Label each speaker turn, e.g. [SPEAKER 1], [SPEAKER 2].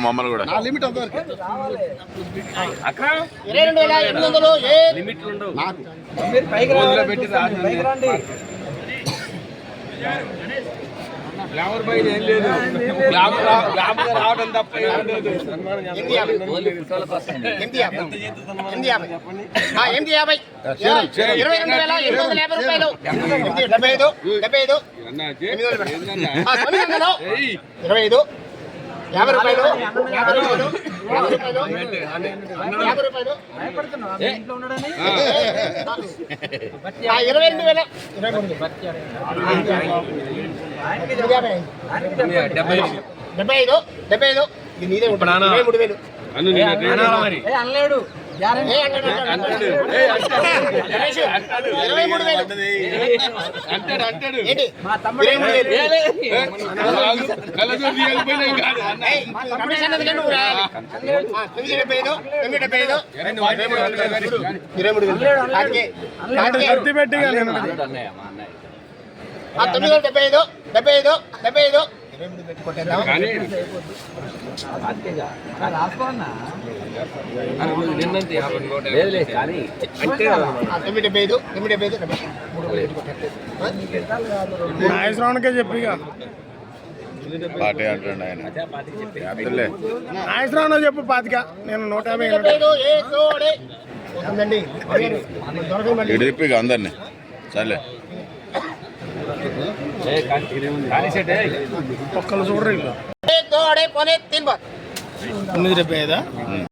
[SPEAKER 1] మమ్మల్ని కూడా
[SPEAKER 2] గ్లామర్ పైన ఏం లేదు, గ్లామర్ రావడం తప్ప ఏం లేదు.
[SPEAKER 3] అనలేడు
[SPEAKER 4] నాగేశ్వరరావుకే చెప్పి
[SPEAKER 1] పార్టీ అంటుండే ఆయన
[SPEAKER 4] నాగేశ్వరరావు చెప్పు 25 నేను 150
[SPEAKER 1] ఇడిపి అందరినీ సర్లే
[SPEAKER 4] ఒక్కళ్ళు చూడరు
[SPEAKER 3] 9.75